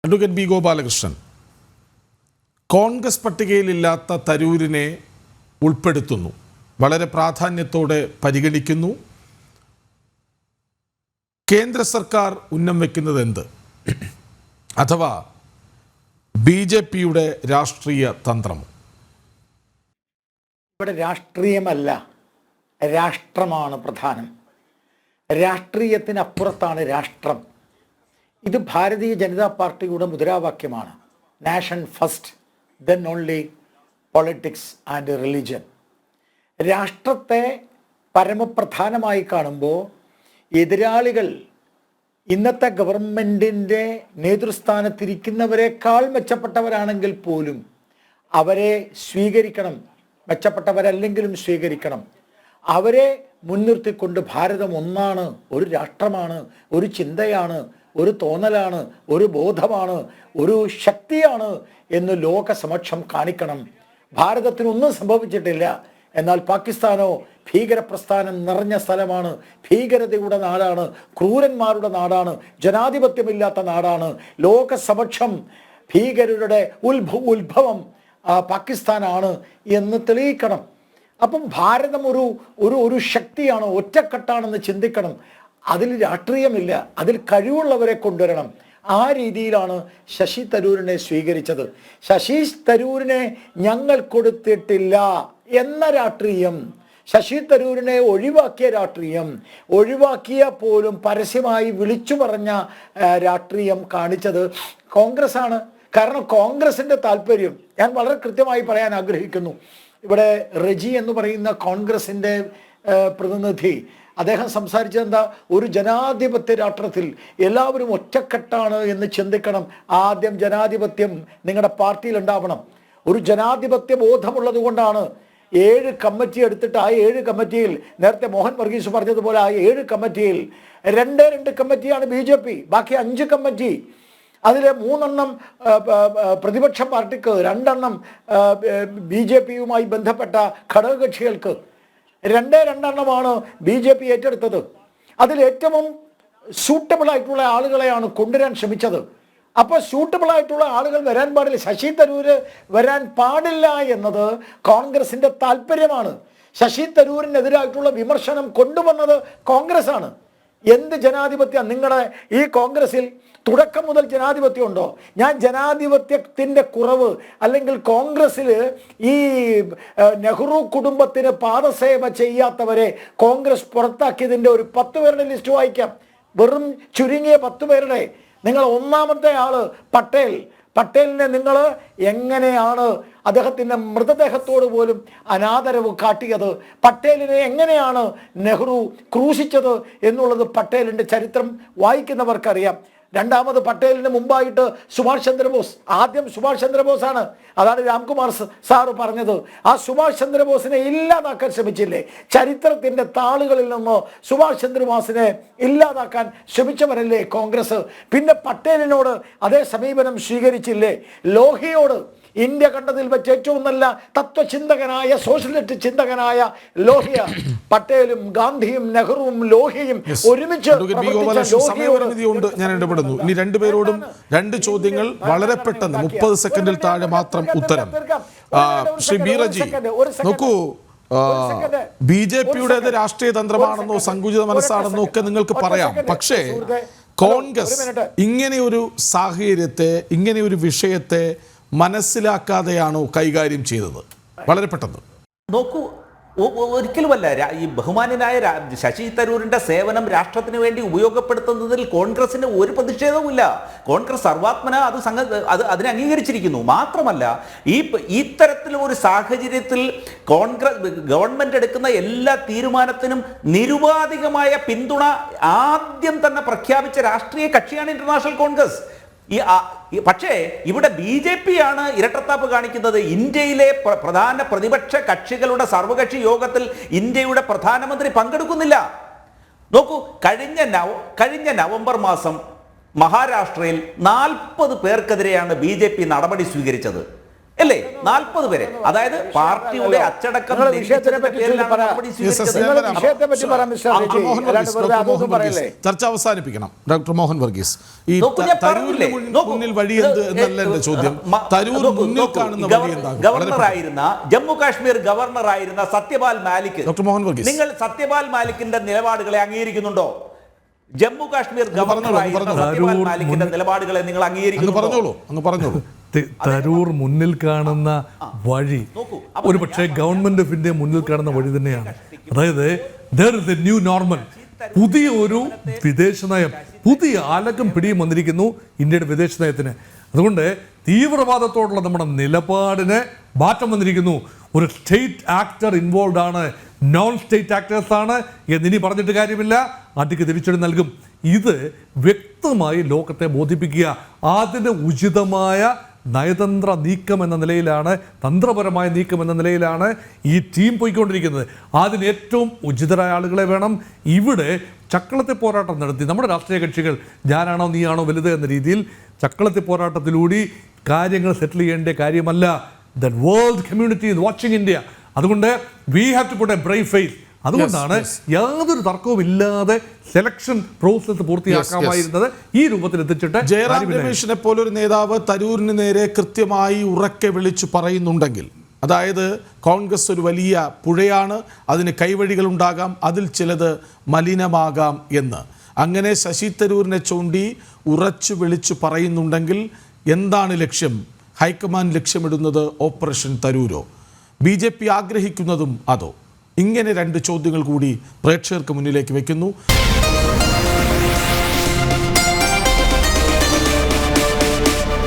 Advocate B Gopalakrishnan, Congress പട്ടികയിലില്ലാത്ത തരൂരിനെ ഉൾപ്പെടുത്തുന്നു, വളരെ പ്രാധാന്യത്തോടെ പരിഗണിക്കുന്നു. കേന്ദ്ര സർക്കാർ ഉന്നം വയ്ക്കുന്നത് എന്ത്? അഥവാ BJP-യുടെ രാഷ്ട്രീയ തന്ത്രം? ഇവിടെ രാഷ്ട്രീയമല്ല, രാഷ്ട്രമാണ് പ്രധാനം. രാഷ്ട്രീയത്തിനപ്പുറത്താണ് രാഷ്ട്രം. ഇത് ഭാരതീയ ജനതാ പാർട്ടിയുടെ മുദ്രാവാക്യമാണ്. Nation first, then only politics and religion. രാഷ്ട്രത്തെ പരമപ്രധാനമായി കാണുമ്പോൾ എതിരാളികൾ ഇന്നത്തെ ഗവൺമെൻറ്റിൻ്റെ നേതൃസ്ഥാനത്തിരിക്കുന്നവരെക്കാൾ മെച്ചപ്പെട്ടവരാണെങ്കിൽ പോലും അവരെ സ്വീകരിക്കണം, മെച്ചപ്പെട്ടവരല്ലെങ്കിലും സ്വീകരിക്കണം. അവരെ മുൻനിർത്തിക്കൊണ്ട് ഭാരതം ഒന്നാണ്, ഒരു രാഷ്ട്രമാണ്, ഒരു ചിന്തയാണ്, ഒരു തോന്നലാണ്, ഒരു ബോധമാണ്, ഒരു ശക്തിയാണ് എന്ന് ലോകസമക്ഷം കാണിക്കണം. ഭാരതത്തിനൊന്നും സംഭവിച്ചിട്ടില്ല, എന്നാൽ പാകിസ്ഥാനോ ഭീകരപ്രസ്ഥാനം നിറഞ്ഞ സ്ഥലമാണ്, ഭീകരതയുടെ നാടാണ്, ക്രൂരന്മാരുടെ നാടാണ്, ജനാധിപത്യമില്ലാത്ത നാടാണ്. ലോകസമക്ഷം ഭീകരരുടെ ഉത്ഭവം പാകിസ്ഥാനാണ് എന്ന് തെളിയിക്കണം. അപ്പം ഭാരതം ഒരു ശക്തിയാണ്, ഒറ്റക്കെട്ടാണെന്ന് ചിന്തിക്കണം. അതിൽ രാഷ്ട്രീയമില്ല, അതിൽ കഴിവുള്ളവരെ കൊണ്ടുവരണം. ആ രീതിയിലാണ് ശശി തരൂരിനെ സ്വീകരിച്ചത്. ശശി തരൂരിനെ ഞങ്ങൾ കൊടുത്തിട്ടില്ല എന്ന രാഷ്ട്രീയം, ശശി തരൂരിനെ ഒഴിവാക്കിയ രാഷ്ട്രീയം, ഒഴിവാക്കിയ പോലും പരസ്യമായി വിളിച്ചു പറഞ്ഞ രാഷ്ട്രീയം കാണിച്ചത് കോൺഗ്രസ് ആണ്. കാരണം കോൺഗ്രസിൻ്റെ താല്പര്യം ഞാൻ വളരെ കൃത്യമായി പറയാൻ ആഗ്രഹിക്കുന്നു. ഇവിടെ റെജി എന്ന് പറയുന്ന കോൺഗ്രസിൻ്റെ പ്രതിനിധി, അദ്ദേഹം സംസാരിച്ചത് എന്താ? ഒരു ജനാധിപത്യ രാഷ്ട്രത്തിൽ എല്ലാവരും ഒറ്റക്കെട്ടാണ് എന്ന് ചിന്തിക്കണം. ആദ്യം ജനാധിപത്യം നിങ്ങളുടെ പാർട്ടിയിൽ ഉണ്ടാവണം. ഒരു ജനാധിപത്യ ബോധമുള്ളത് കൊണ്ടാണ് 7 കമ്മിറ്റി എടുത്തിട്ട് ആ 7 കമ്മിറ്റിയിൽ, നേരത്തെ മോഹൻ വർഗീസ് പറഞ്ഞതുപോലെ ആ 7 കമ്മിറ്റിയിൽ 2 കമ്മിറ്റിയാണ് BJP, ബാക്കി 5 കമ്മിറ്റി. അതിൽ 3 പ്രതിപക്ഷ പാർട്ടിക്ക്, 2 BJP-യുമായി ബന്ധപ്പെട്ട ഘടകകക്ഷികൾക്ക്, 2 BJP ഏറ്റെടുത്തത്. അതിൽ ഏറ്റവും സൂട്ടബിൾ ആയിട്ടുള്ള ആളുകളെയാണ് കൊണ്ടുവരാൻ ശ്രമിച്ചത്. അപ്പോൾ സൂട്ടബിൾ ആയിട്ടുള്ള ആളുകൾ വരാൻ പാടില്ല, ശശി തരൂര് വരാൻ പാടില്ല എന്നത് കോൺഗ്രസിൻ്റെ താല്പര്യമാണ്. ശശി തരൂരിനെതിരായിട്ടുള്ള വിമർശനം കൊണ്ടുവന്നത് കോൺഗ്രസ് ആണ്. എന്ത് ജനാധിപത്യം നിങ്ങളുടെ ഈ കോൺഗ്രസിൽ? തുടക്കം മുതൽ ജനാധിപത്യം ഉണ്ടോ? ഞാൻ ജനാധിപത്യത്തിൻ്റെ കുറവ്, അല്ലെങ്കിൽ കോൺഗ്രസ്സിൽ ഈ നെഹ്റു കുടുംബത്തിന് പാദസേവ ചെയ്യാത്തവരെ കോൺഗ്രസ് പുറത്താക്കിയതിൻ്റെ ഒരു 10 പേരുടെ ലിസ്റ്റ് വായിക്കാം. വെറും ചുരുങ്ങിയ 10 പേരുടെ. നിങ്ങൾ ഒന്നാമത്തെ ആള് പട്ടേലിനെ നിങ്ങൾ എങ്ങനെയാണ് അദ്ദേഹത്തിൻ്റെ മൃതദേഹത്തോട് പോലും അനാദരവ് കാട്ടിയത്? പട്ടേലിനെ എങ്ങനെയാണ് നെഹ്റു ക്രൂശിച്ചത് എന്നുള്ളത് പട്ടേലിൻ്റെ ചരിത്രം വായിക്കുന്നവർക്കറിയാം. രണ്ടാമത് പട്ടേലിന് മുമ്പായിട്ട് സുഭാഷ് ചന്ദ്രബോസ്. ആദ്യം സുഭാഷ് ചന്ദ്രബോസാണ്. അതാണ് രാംകുമാർ സാറ് പറഞ്ഞത്. ആ സുഭാഷ് ചന്ദ്രബോസിനെ ഇല്ലാതാക്കാൻ ശ്രമിച്ചില്ലേ? ചരിത്രത്തിൻ്റെ താളുകളിൽ നിന്ന് സുഭാഷ് ചന്ദ്രബോസിനെ ഇല്ലാതാക്കാൻ ശ്രമിച്ചവരല്ലേ കോൺഗ്രസ്? പിന്നെ പട്ടേലിനോട് അതേ സമീപനം സ്വീകരിച്ചില്ലേ? ലോഹിയോട്, ഇന്ത്യ കണ്ടതിൽ വെച്ച് ഏറ്റവും നല്ല തത്വചിന്തകനായ, സോഷ്യലിസ്റ്റ് ചിന്തകനായ ലോഹിയ, പട്ടേലും ഗാന്ധിയും നെഹ്റുവും ലോഹിയും ഒരുമിച്ച് ഞാൻ ഇടപെടുന്നു. ഇനി 2 പേരോടും 2 ചോദ്യങ്ങൾ, വളരെ പെട്ടെന്ന് 30 സെക്കൻഡിൽ താഴെ മാത്രം ഉത്തരം. ശ്രീ ബീറജി, നോക്കൂ, BJP-യുടേത് രാഷ്ട്രീയ തന്ത്രമാണെന്നോ സങ്കുചിത മനസ്സാണെന്നോ ഒക്കെ നിങ്ങൾക്ക് പറയാം. പക്ഷേ കോൺഗ്രസ് ഇങ്ങനെയൊരു സാഹചര്യത്തെ, ഇങ്ങനെയൊരു വിഷയത്തെ മനസ്സിലാക്കാതെയാണോ കൈകാര്യം ചെയ്തത്? വളരെ പെട്ടെന്ന് നോക്കൂ, ഒരിക്കലുമല്ല. ഈ ബഹുമാന്യനായ ശശി തരൂരിൻ്റെ സേവനം രാഷ്ട്രത്തിന് വേണ്ടി ഉപയോഗപ്പെടുത്തുന്നതിൽ കോൺഗ്രസിന് ഒരു പ്രതിഷേധവുമില്ല. കോൺഗ്രസ് സർവാത്മന അതിനെ അംഗീകരിച്ചിരിക്കുന്നു. മാത്രമല്ല, ഇത്തരത്തിലൊരു സാഹചര്യത്തിൽ ഗവൺമെൻറ് എടുക്കുന്ന എല്ലാ തീരുമാനത്തിനും നിരുപാധികമായ പിന്തുണ ആദ്യം തന്നെ പ്രഖ്യാപിച്ച രാഷ്ട്രീയ കക്ഷിയാണ് ഇന്റർനാഷണൽ കോൺഗ്രസ്. പക്ഷേ ഇവിടെ BJP ആണ് ഇരട്ടത്താപ്പ് കാണിക്കുന്നത്. ഇന്ത്യയിലെ പ്രധാന പ്രതിപക്ഷ കക്ഷികളുടെ സർവകക്ഷി യോഗത്തിൽ ഇന്ത്യയുടെ പ്രധാനമന്ത്രി പങ്കെടുക്കുന്നില്ല. നോക്കൂ, കഴിഞ്ഞ നവംബർ മാസം മഹാരാഷ്ട്രയിൽ 40 പേർക്കെതിരെയാണ് BJP നടപടി സ്വീകരിച്ചത്. അല്ലേ? 40 പേരെ, അതായത് പാർട്ടിയുടെ അച്ചടക്കം നിങ്ങൾ വിഷയത്തിനെ പറ്റി പേരിലാണ് പറ. നടപടി സ്വീകരിച്ചത്. നിങ്ങൾ വിഷയത്തെ പറ്റി പറ മിസ്റ്റർ ഡോക്ടർ രജി. മോഹൻ അല്ലാണ്ട് വെറുതെ അതൊന്നും പറയല്ലേ. ചർച്ച അവസാനിപ്പിക്കണം. ഡോക്ടർ മോഹൻ വർഗീസ്, ഈ നോക്കൂ, ഞാൻ തരൂരിന് പറഞ്ഞില്ലേ? നോക്കൂ, മുന്നിൽ വഴി എന്ത് എന്നല്ല എന്റെ ചോദ്യം. തരൂർ മുന്നിൽ കാണുന്ന വഴി എന്താണ്? ഗവർണറായിരുന്ന, ജമ്മു കാശ്മീർ ഗവർണറായിരുന്ന സത്യപാൽ മാലിക്, ഡോക്ടർ മോഹൻ വർഗീസ്, നിങ്ങൾ സത്യപാൽ മാലിക്കിന്റെ നിലപാടുകളെ അംഗീകരിക്കുന്നുണ്ടോ? ജമ്മു കാശ്മീർ ഗവർണറായിരുന്ന സത്യപാൽ മാലിക്കിന്റെ നിലപാടുകളെ നിങ്ങൾ അംഗീകരിക്കുന്നു? അങ്ങ് പറഞ്ഞോളൂ. തരൂർ മുന്നിൽ കാണുന്ന വഴി ഒരു പക്ഷേ ഗവൺമെന്റ് ഓഫ് ഇന്ത്യ മുന്നിൽ കാണുന്ന വഴി തന്നെയാണ്. അതായത് there is a new normal. പുതിയ ഒരു വിദേശ നയം, പുതിയ ആലക്കും പിടിയും വന്നിരിക്കുന്നു ഇന്ത്യയുടെ വിദേശ നയത്തിന്. അതുകൊണ്ട് തീവ്രവാദത്തോടുള്ള നമ്മുടെ നിലപാടിന് മാറ്റം വന്നിരിക്കുന്നു. ഒരു സ്റ്റേറ്റ് ആക്ടർ ഇൻവോൾവ് ആണ്, നോൺ സ്റ്റേറ്റ് ആക്ടേഴ്സ് ആണ് എന്നിനി പറഞ്ഞിട്ട് കാര്യമില്ല, അടിക്ക് തിരിച്ചടി നൽകും. ഇത് വ്യക്തമായി ലോകത്തെ ബോധിപ്പിക്കുക. അതിന് ഉചിതമായ നയതന്ത്ര നീക്കം എന്ന നിലയിലാണ്, തന്ത്രപരമായ നീക്കം എന്ന നിലയിലാണ് ഈ ടീം പോയിക്കൊണ്ടിരിക്കുന്നത്. അതിന് ഏറ്റവും ഉചിതരായ ആളുകളെ വേണം. ഇവിടെ ചക്കളത്തെ പോരാട്ടം നടത്തി നമ്മുടെ രാഷ്ട്രീയ കക്ഷികൾ ഞാനാണോ നീയാണോ വലുത് എന്ന രീതിയിൽ ചക്കളത്തെ പോരാട്ടത്തിലൂടെ കാര്യങ്ങൾ സെറ്റിൽ ചെയ്യേണ്ട കാര്യമല്ല. The world community is watching India. അതുകൊണ്ട് we have to put a Brave face. അതുകൊണ്ടാണ് യാതൊരു തർക്കവും ഇല്ലാതെ സെലക്ഷൻ പ്രോസസ് പൂർത്തിയാക്കാമായിരുന്നത്. ഈ രൂപത്തിൽ എത്തിച്ചിട്ട് ജയറാം രമേശിനെ പോലൊരു നേതാവ് തരൂരിന് നേരെ കൃത്യമായി ഉറക്കെ വിളിച്ചു പറയുന്നുണ്ടെങ്കിൽ, അതായത് കോൺഗ്രസ് ഒരു വലിയ പുഴയാണ്, അതിന് കൈവഴികൾ ഉണ്ടാകാം, അതിൽ ചിലത് മലിനമാകാം എന്ന് അങ്ങനെ ശശി തരൂരിനെ ചൂണ്ടി ഉറച്ചു വിളിച്ചു പറയുന്നുണ്ടെങ്കിൽ എന്താണ് ലക്ഷ്യം? ഹൈക്കമാൻഡ് ലക്ഷ്യമിടുന്നത് ഓപ്പറേഷൻ തരൂരോ, BJP ആഗ്രഹിക്കുന്നതും അതോ? ഇങ്ങനെ രണ്ട് ചോദ്യങ്ങൾ കൂടി പ്രേക്ഷകർക്ക് മുന്നിലേക്ക് വെക്കുന്നു.